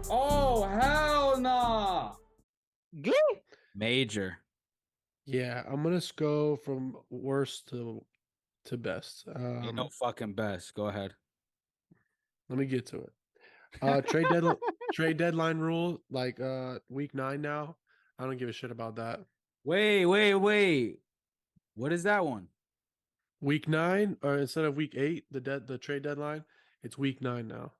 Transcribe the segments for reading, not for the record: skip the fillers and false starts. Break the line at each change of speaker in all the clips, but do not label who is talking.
Oh, hell nah.
Glee.
Major.
Yeah, I'm gonna go from worst to best.
Ain't no fucking best. Go ahead.
Let me get to it. Trade deadline rule, like week 9 now. I don't give a shit about that.
Wait, wait, wait. What is that one?
Week 9, or instead of week 8, the trade deadline, it's week 9 now.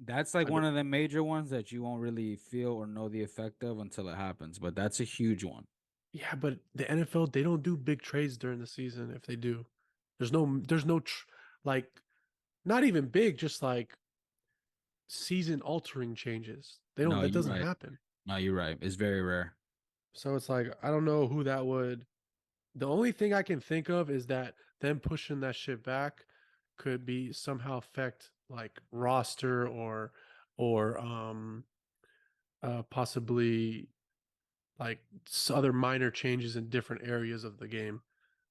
That's like
I
one
don't,
of the major ones that you won't really feel or know the effect of until it happens. But that's a huge one.
yeah, but the NFL, they don't do big trades during the season. If they do, there's no like not even big, just like season altering changes. They don't
No,
that
you're
doesn't
right.
happen.
No, you're right. It's very rare.
So it's like I don't know who that would. The only thing I can think of is that them pushing that shit back could be somehow affect like roster or possibly like other minor changes in different areas of the game.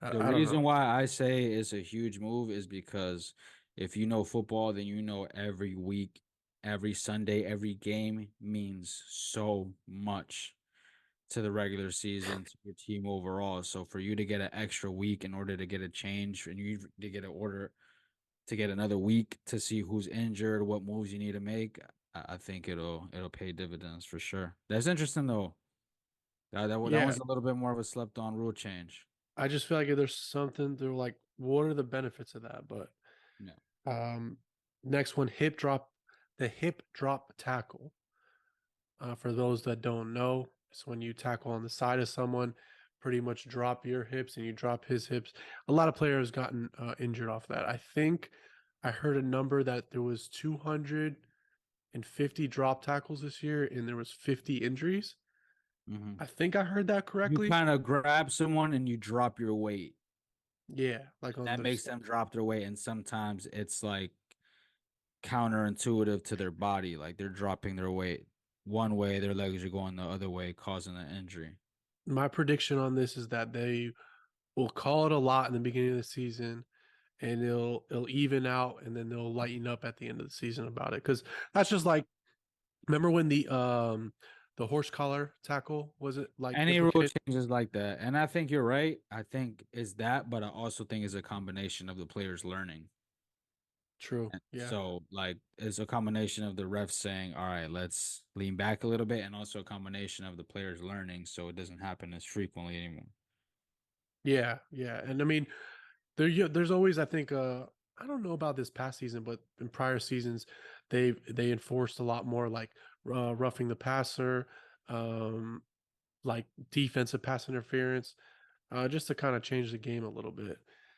The
I don't
reason
know.
why I say it's a huge move is because if you know football, then you know every week, every Sunday, every game means so much to the regular season, to your team overall. So for you to get an extra week in order to get a change and you to get an order to get another week to see who's injured, what moves you need to make, I think it'll pay dividends for sure. That's interesting though. That
Yeah,
one's a little bit more of a slept on rule change.
I just feel like if there's something they're like, what are the benefits of that? But
Yeah.
um, next one, the hip drop tackle. For those that don't know, it's when you tackle on the side of someone, pretty much drop your hips and you drop his hips. A lot of players gotten injured off that. I think I heard a number that there was 250 drop tackles this year, and there was 50 injuries.
Hmm.
I think I heard that
You
correctly.
kind of grab someone and you drop your weight.
Yeah, like on
That
their
makes them drop their weight, and sometimes it's like counterintuitive to their body. Like they're dropping their weight one way, their legs are going the other way, causing an injury.
my prediction on this is that they will call it a lot in the beginning of the season and it'll even out and then they'll lighten up at the end of the season about it because that's just like remember when the horse collar tackle was it like
Any rule
implicated.
changes like that, and I think you're right. I think is that, but I also think it's a combination of the players learning.
True,
And
yeah.
so, like, it's a combination of the refs saying, "All right, let's lean back a little bit," and also a combination of the players learning, so it doesn't happen as frequently anymore.
Yeah, and I mean there's always I think I don't know about this past season but in prior seasons they enforced a lot more like roughing the passer, um like defensive pass interference, just to kind of change the game a little bit.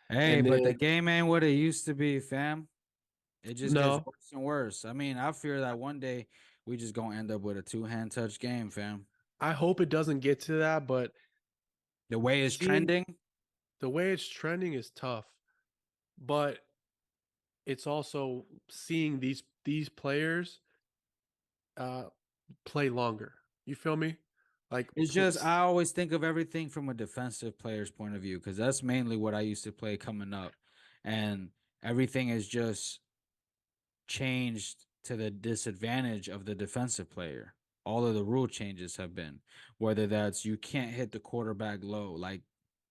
Hey,
And
but
then
the game ain't what it used to be, fam. It just gets
no,
worse and worse. I mean, I fear that one day we just gonna end up with a two-hand touch game, fam.
I hope it doesn't get to that, but
The way it's
seeing
trending,
the way it's trending is tough. But it's also seeing these players uh play longer. You feel me? Like
it's just I always think of everything from a defensive player's point of view because that's mainly what I used to play coming up, and everything is just changed to the disadvantage of the defensive player. All of the rule changes have been, whether that's you can't hit the quarterback low. Like,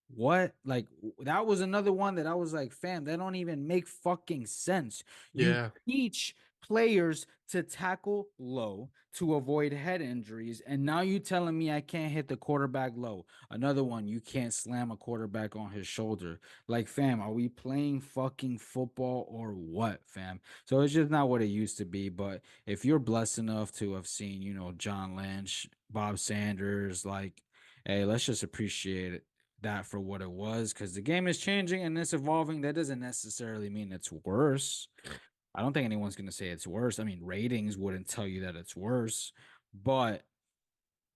what? Like, that was another one that I was like, fam, that don't even make fucking sense. You
yeah,
teach players to tackle low to avoid head injuries, and now you telling me I can't hit the quarterback low. Another one, you can't slam a quarterback on his shoulder. Like, fam, are we playing fucking football or what, fam? So it's just not what it used to be. But if you're blessed enough to have seen, John Lynch, Bob Sanders, like, hey, let's just appreciate that for what it was because the game is changing and it's evolving. That doesn't necessarily mean it's worse. I don't think anyone's going to say it's worse. I mean, ratings wouldn't tell you that it's worse, but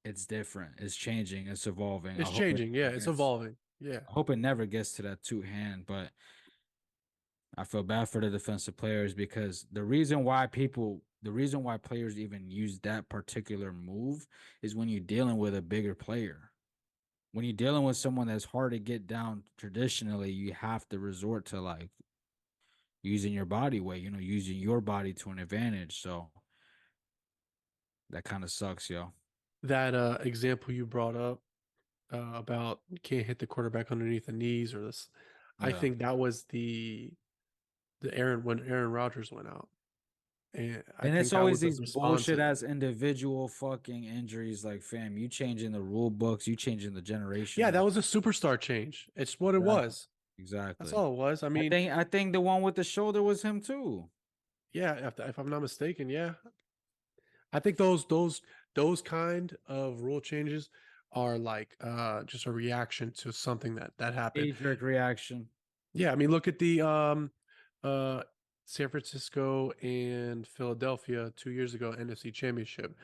it's different. It's changing. It's evolving.
it's changing. Yeah, it's evolving. Yeah.
I hope it never gets to that two hand, but I feel bad for the defensive players because the reason why players even use that particular move is when you're dealing with a bigger player. When you're dealing with someone that's hard to get down traditionally, you have to resort to like using your body weight, using your body to an advantage. So That kind of sucks, yo.
That example you brought up about you can't hit the quarterback underneath the knees or this, I
Yeah.
think that was the Aaron when Aaron Rodgers went out, and I
And it's
think that
always
was a
these
response.
bullshit ass individual fucking injuries. Like, fam, you changing the rule books, you changing the
Yeah, that
generations.
was a superstar change. It's what it
Exactly.
was. That's
Exactly.
all it was. I
I
mean,
think I think the one with the shoulder was him too.
yeah, if I'm not mistaken, yeah, I think those kind of rule changes are like just a reaction to something that happened.
Knee jerk reaction.
Yeah, I mean, look at the uh San Francisco and Philadelphia 2 years ago NFC Championship.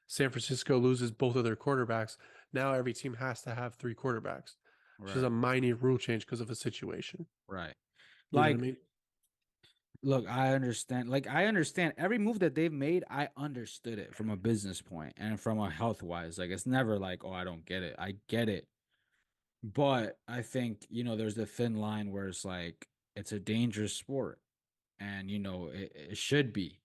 San Francisco loses both of their quarterbacks. Now every team has to have three quarterbacks. It's just
Right.
a minor rule change because of a situation.
Right.
You know what I
Like,
mean?
look, I understand. Like, I understand every move that they've made. I understood it from a business point and from a health wise. Like, it's never like, oh, I don't get it. I get it. But I think, there's the thin line where it's like, it's a dangerous sport. And, it should be.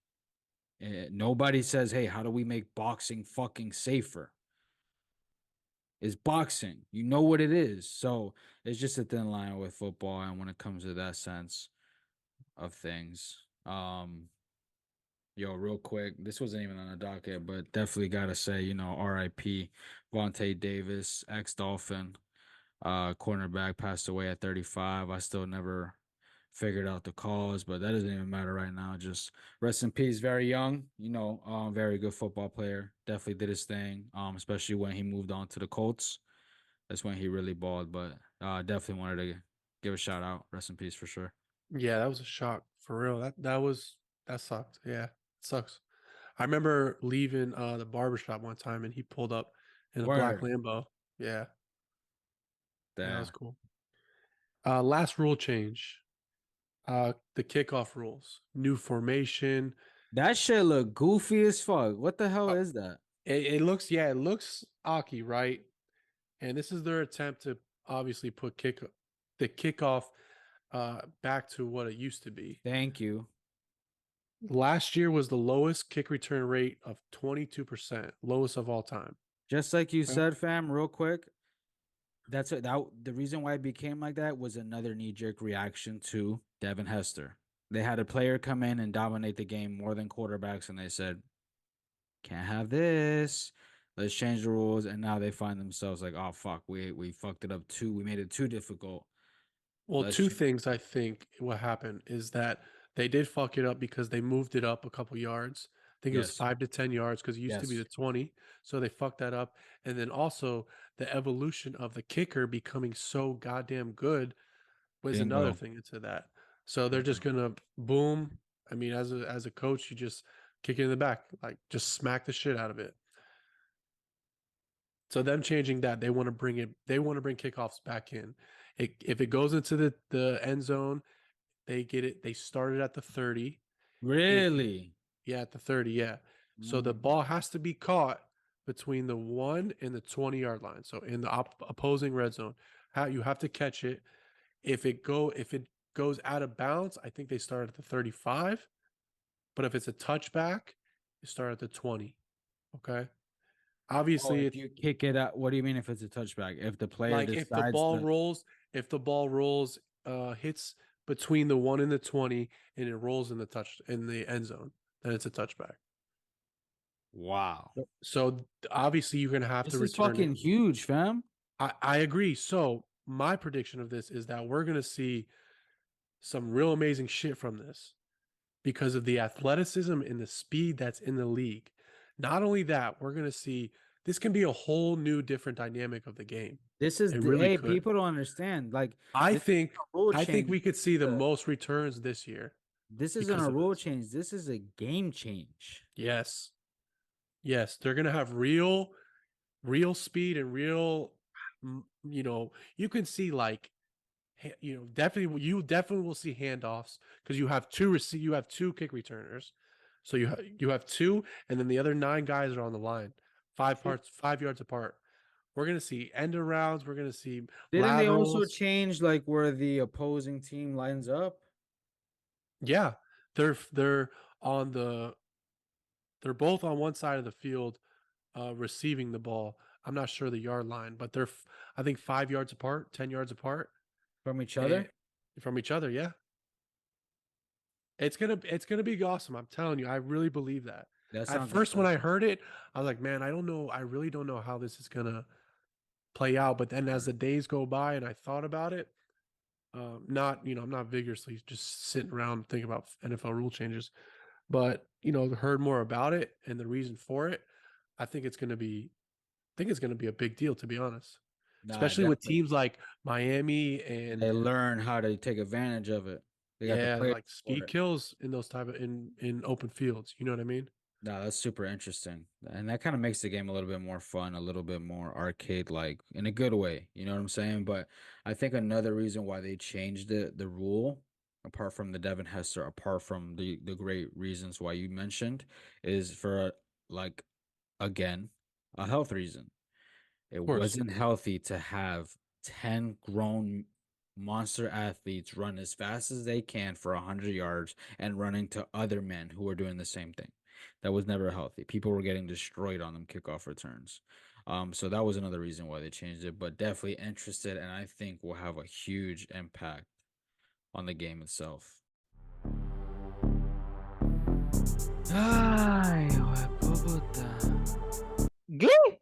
Nobody says, hey, how do we make boxing fucking safer? It's boxing. You know what it is. So it's just a thin line with football. And when it comes to that sense of things, yo, real quick, this wasn't even on the docket, but definitely gotta say, R.I.P. Vontae Davis, ex-Dolphin, cornerback, passed away at 35. I still never figured out the cause, but that doesn't even matter right now. Just rest in peace. Very young, very good football player. Definitely did his thing. Especially when he moved on to the Colts. That's when he really balled. But definitely wanted to give a shout out. Rest in peace for sure.
Yeah, that was a shock for real. That sucked. Yeah, it sucks. I remember leaving the barbershop one time and he pulled up in a black
Word.
Lambo. Yeah, yeah, that was
Damn.
cool. Last rule change. The kickoff rules. New formation.
That shit look goofy as fuck. What the hell
Uh,
is that?
it looks, yeah, it looks Aki, right? And this is their attempt to obviously put the kickoff back to what it used to be.
Thank you.
Last year was the lowest kick return rate of 22%, lowest of all time.
Just like you
Okay.
said, fam, real quick. That's it. That the reason why it became like that was another knee-jerk reaction to Devin Hester. They had a player come in and dominate the game more than quarterbacks, and they said, "Can't have this. Let's change the rules." And now they find themselves like, "Oh fuck, we fucked it up too. We made it too difficult.
Well,
Let's
two
change."
things I think what happened is that they did fuck it up because they moved it up a couple yards. I think it was
Yes,
5 to 10 yards because it used to be the
yes,
20. So they fucked that up. And then also the evolution of the kicker becoming so goddamn good was another
bingo,
thing into that. So they're just
bingo.
gonna boom. I mean, as a coach, you just kick it in the back, like just smack the shit out of it. So them changing that, they want to bring it. They want to bring kickoffs back in. If it goes into the end zone, they get it. They started at the 30. If it,
Really?
yeah, at the 30, yeah. So the
Mm.
ball has to be caught between the 1 and the 20-yard line. So in the opposing red zone, how you have to catch it. If it goes out of bounds, I think they start at the 35. But if it's a touchback, you start at the 20. Okay.
Oh,
Obviously,
if you kick it out, what do you mean if it's a touchback? If the player
like
decides to
if the ball rolls, hits between the 1 and the 20 and it rolls in the end zone, then it's a touchback.
wow.
So obviously you're gonna have to
This is
return it.
fucking huge, fam.
I agree. So my prediction of this is that we're gonna see some real amazing shit from this because of the athleticism and the speed that's in the league. Not only that, we're gonna see this can be a whole new different dynamic of the game.
This is
It
the
really
hey,
could.
people don't understand. Like
I
this is
think
a rule
I think
change.
we could see the most returns this year
This isn't
because
a
of
rule
this.
change. This is a game change.
Yes. Yes, they're going to have real speed and real you can see like you definitely will see handoffs because you have two kick returners. So you have two and then the other nine guys are on the line. 5 yards apart. We're going to see end arounds, we're going to see
Didn't they also
laterals.
change like where the opposing team lines up?
Yeah. They're on They're both on one side of the field, receiving the ball. I'm not sure the yard line, but they're I think 5 yards apart, 10 yards apart,
from each
and
other?
from each other. Yeah, it's gonna be awesome. I'm telling you, I really believe that.
That
At
sounds
first, when I
impressive.
heard it, I was like, man, I don't know. I really don't know how this is gonna play out. But then as
Right.
the days go by and I thought about it, not I'm not vigorously just sitting around thinking about NFL rule changes, but heard more about it and the reason for it. I think it's gonna be I think it's gonna be a big deal, to be honest,
Nah,
especially with
definitely.
teams like Miami
They
and
learn how to take advantage of it. They got the
yeah,
players
like
for
speed
it.
kills in those type of in open fields. You know what I mean?
No, that's super interesting. And that kind of makes the game a little bit more fun, a little bit more arcade-like in a good way. You know what I'm saying? But I think another reason why they changed the rule, apart from the Devin Hester, apart from the great reasons why you mentioned, is for like again, a health reason. It
Of course.
wasn't healthy to have 10 grown monster athletes run as fast as they can for 100 yards and running to other men who were doing the same thing. That was never healthy. People were getting destroyed on them kickoff returns. So that was another reason why they changed it, but definitely interested, and I think will have a huge impact on the game itself. Ay, puta. ¿Qué?